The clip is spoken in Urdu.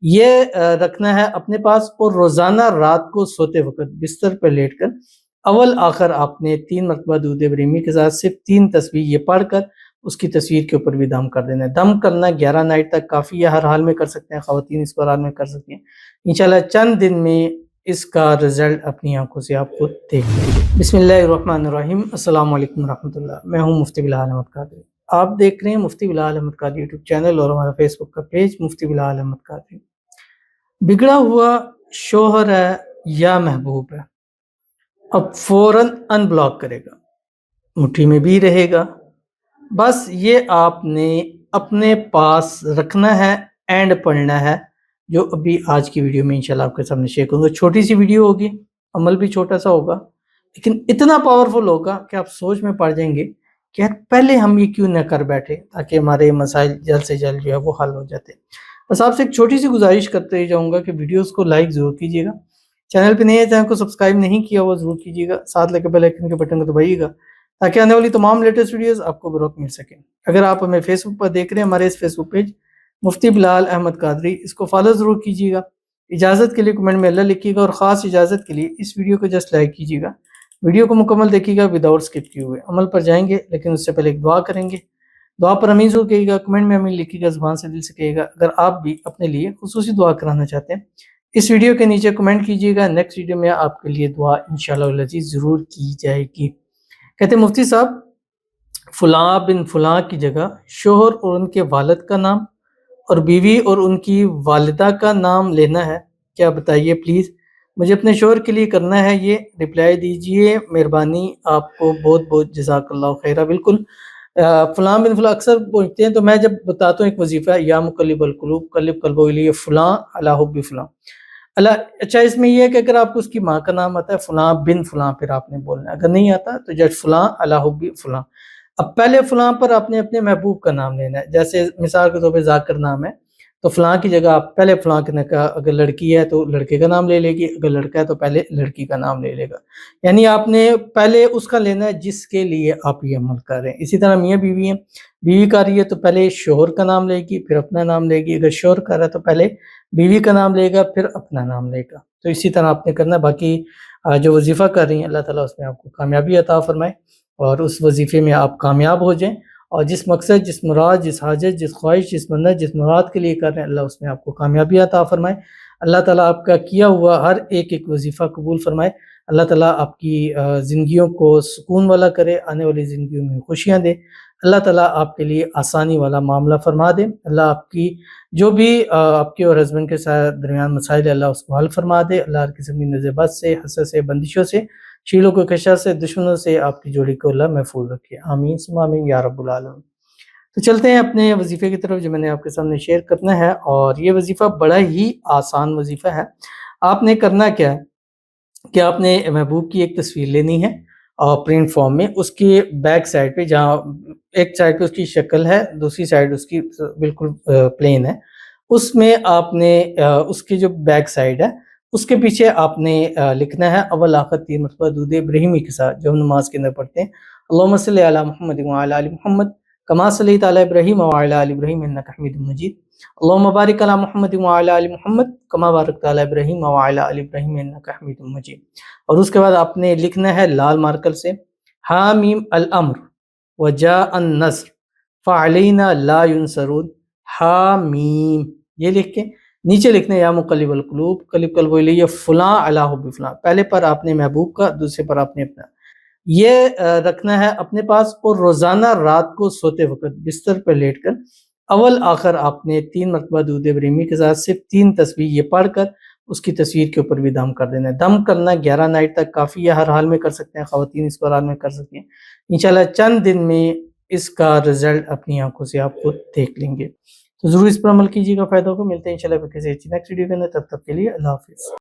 یہ رکھنا ہے اپنے پاس، اور روزانہ رات کو سوتے وقت بستر پر لیٹ کر اول آخر آپ نے 3 مرتبہ درود ابراہیمی کے ساتھ صرف 3 تسبیح یہ پڑھ کر اس کی تصویر کے اوپر بھی دم کر دینا ہے۔ دم کرنا 11 نائٹ تک کافی ہے، ہر حال میں کر سکتے ہیں، خواتین اس کو ہر حال میں کر سکتی ہیں۔ انشاءاللہ چند دن میں اس کا رزلٹ اپنی آنکھوں سے آپ کو دیکھ لیں گے۔ بسم اللہ الرحمن الرحیم، السلام علیکم ورحمۃ اللہ۔ میں ہوں مفتی بلال احمد قادری، آپ دیکھ رہے ہیں مفتی بلال احمد قادری یوٹیوب چینل اور ہمارا فیس بک کا پیج مفتی بلال احمد قادری۔ بگڑا ہوا شوہر ہے یا محبوب ہے، اب فوراً ان بلاک کرے گا، مٹھی میں بھی رہے گا، بس یہ آپ نے اپنے پاس رکھنا ہے اینڈ پڑھنا ہے، جو ابھی آج کی ویڈیو میں انشاءاللہ آپ کے سامنے شیئر کروں گا۔ چھوٹی سی ویڈیو ہوگی، عمل بھی چھوٹا سا ہوگا، لیکن اتنا پاورفل ہوگا کہ آپ سوچ میں پڑ جائیں گے کہ یار پہلے ہم یہ کیوں نہ کر بیٹھے، تاکہ ہمارے مسائل جلد سے جلد جو ہے وہ حل ہو جاتے۔ بس آپ سے ایک چھوٹی سی گزارش کرتے جاؤں گا کہ ویڈیوز کو لائک ضرور کیجیے گا، چینل پہ نئے ہیں چینل کو سبسکرائب نہیں کیا وہ ضرور کیجیے گا، ساتھ لے کے بیل آئیکن کے بٹن کو دبائیے گا تاکہ آنے والی تمام لیٹسٹ ویڈیوز آپ کو بروقت مل سکیں۔ اگر آپ ہمیں فیس بک پر دیکھ رہے ہیں، ہمارے اس فیس بک پیج مفتی بلال احمد قادری، اس کو فالو ضرور کیجیے گا۔ اجازت کے لیے کمنٹ میں اللہ لکھیے گا، اور خاص اجازت کے لیے اس ویڈیو کو جسٹ لائک کیجیے گا۔ ویڈیو کو مکمل دیکھیے گا وداؤٹ اسکپ کیے ہوئے، عمل پر جائیں گے لیکن اس سے پہلے ایک دعا کریں گے۔ دعا پر امین ضرور کہیے گا، کمنٹ میں امین لکھیے گا، زبان سے دل سے کہیے گا۔ اگر آپ بھی اپنے لیے خصوصی دعا کرانا چاہتے ہیں، اس ویڈیو کے نیچے کمنٹ کیجیے گا، نیکسٹ ویڈیو میں آپ کے لیے دعا انشاءاللہ العزیز ضرور کی جائے گی۔ کہتے ہیں مفتی صاحب فلاں بن فلاں کی جگہ شوہر اور ان کے والد کا نام اور بیوی اور ان کی والدہ کا نام لینا ہے، کیا بتائیے پلیز، مجھے اپنے شوہر کے لیے کرنا ہے، یہ رپلائی دیجئے مہربانی، آپ کو بہت بہت جزاک اللہ خیرہ۔ بالکل فلاں بن فلاں اکثر پوچھتے ہیں، تو میں جب بتاتا ہوں ایک وظیفہ ہے، یا مقلب القلوب قلب قلبہ الی فلاں علی حب فلاں اللہ۔ اچھا اس میں یہ ہے کہ اگر آپ کو اس کی ماں کا نام آتا ہے فلاں بن فلاں، پھر آپ نے بولنا ہے، اگر نہیں آتا تو جج فلاں علی حب فلاں۔ اب پہلے فلاں پر آپ نے اپنے محبوب کا نام لینا ہے، جیسے مثال کے طور پہ ذاکر نام ہے تو فلاں کی جگہ آپ پہلے فلاں نے کہا، اگر لڑکی ہے تو لڑکے کا نام لے لے گی، اگر لڑکا ہے تو پہلے لڑکی کا نام لے لے گا، یعنی آپ نے پہلے اس کا لینا ہے جس کے لیے آپ یہ عمل کر رہے ہیں۔ اسی طرح میاں بیوی ہیں، بیوی کر رہی ہے تو پہلے شوہر کا نام لے گی پھر اپنا نام لے گی، اگر شوہر کر رہا ہے تو پہلے بیوی کا نام لے گا پھر اپنا نام لے گا، تو اسی طرح آپ نے کرنا ہے۔ باقی جو وظیفہ کر رہی ہیں اللہ تعالیٰ اس میں آپ کو کامیابی عطا فرمائے اور اس وظیفے میں آپ کامیاب ہو جائیں، اور جس مقصد جس مراد جس حاجت جس خواہش جس منت جس مراد کے لیے کر رہے ہیں اللہ اس میں آپ کو کامیابی عطا فرمائے۔ اللہ تعالیٰ آپ کا کیا ہوا ہر ایک وظیفہ قبول فرمائے۔ اللہ تعالیٰ آپ کی زندگیوں کو سکون والا کرے، آنے والی زندگیوں میں خوشیاں دے۔ اللہ تعالیٰ آپ کے لیے آسانی والا معاملہ فرما دے۔ اللہ آپ کی جو بھی آپ کے اور ہسبینڈ کے درمیان مسائل ہے اللہ اس کو حل فرما دے۔ اللہ ہر قسم کی نظربات سے، حسد سے، بندشوں سے، شیلوں کو کشا سے، دشمنوں سے آپ کی جوڑی کو اللہ محفوظ رکھے، آمین ثم آمین یا رب العالمین۔ تو چلتے ہیں اپنے وظیفے کی طرف جو میں نے آپ کے سامنے شیئر کرنا ہے، اور یہ وظیفہ بڑا ہی آسان وظیفہ ہے۔ آپ نے کرنا کیا ہے کہ آپ نے محبوب کی ایک تصویر لینی ہے اور پرنٹ فارم میں، اس کے بیک سائڈ پہ جہاں ایک سائڈ پہ اس کی شکل ہے دوسری سائڈ اس کی بالکل پلین ہے، اس میں آپ نے اس کی جو بیک سائڈ ہے اس کے پیچھے آپ نے لکھنا ہے اول آخر 3 مرتبہ درود ابراہیمی کے ساتھ جو ہم نماز کے اندر پڑھتے ہیں، اللہم صلی علی محمد وعلی آل محمد کما صلیت علی ابراہیم وعلی آل ابراہیم انک حمید مجید، اللہم بارک علی محمد وعلی آل محمد کما بارکت علی ابراہیم وعلی آل ابراہیم انک حمید مجید۔ اور اس کے بعد آپ نے لکھنا ہے لال مارکر سے حامیم الامر وجاء النصر فعلینا لا ینصرون، حامیم یہ لکھ کے نیچے لکھنے یا مقلب القلوب قلب قلب الی فلاں علی حب فلاں، پہلے پر آپ نے محبوب کا دوسرے پر آپ نے اپنا، یہ رکھنا ہے اپنے پاس، اور روزانہ رات کو سوتے وقت بستر پر لیٹ کر اول آخر آپ نے 3 مرتبہ درود ابراہیمی کے ساتھ صرف 3 تسبیح یہ پڑھ کر اس کی تصویر کے اوپر بھی دم کر دینا ہے۔ دم کرنا 11 نائٹ تک کافی ہے، ہر حال میں کر سکتے ہیں، خواتین اس کو ہر حال میں کر سکتی ہیں۔ انشاءاللہ چند دن میں اس کا رزلٹ اپنی آنکھوں سے آپ کو دیکھ لیں گے، تو ضرور اس پر عمل کیجیے گا، فائدہ کو ملتے ہیں انشاءاللہ کسی اچھی نیکسٹ ویڈیو کے اندر، تب تک کے لیے اللہ حافظ۔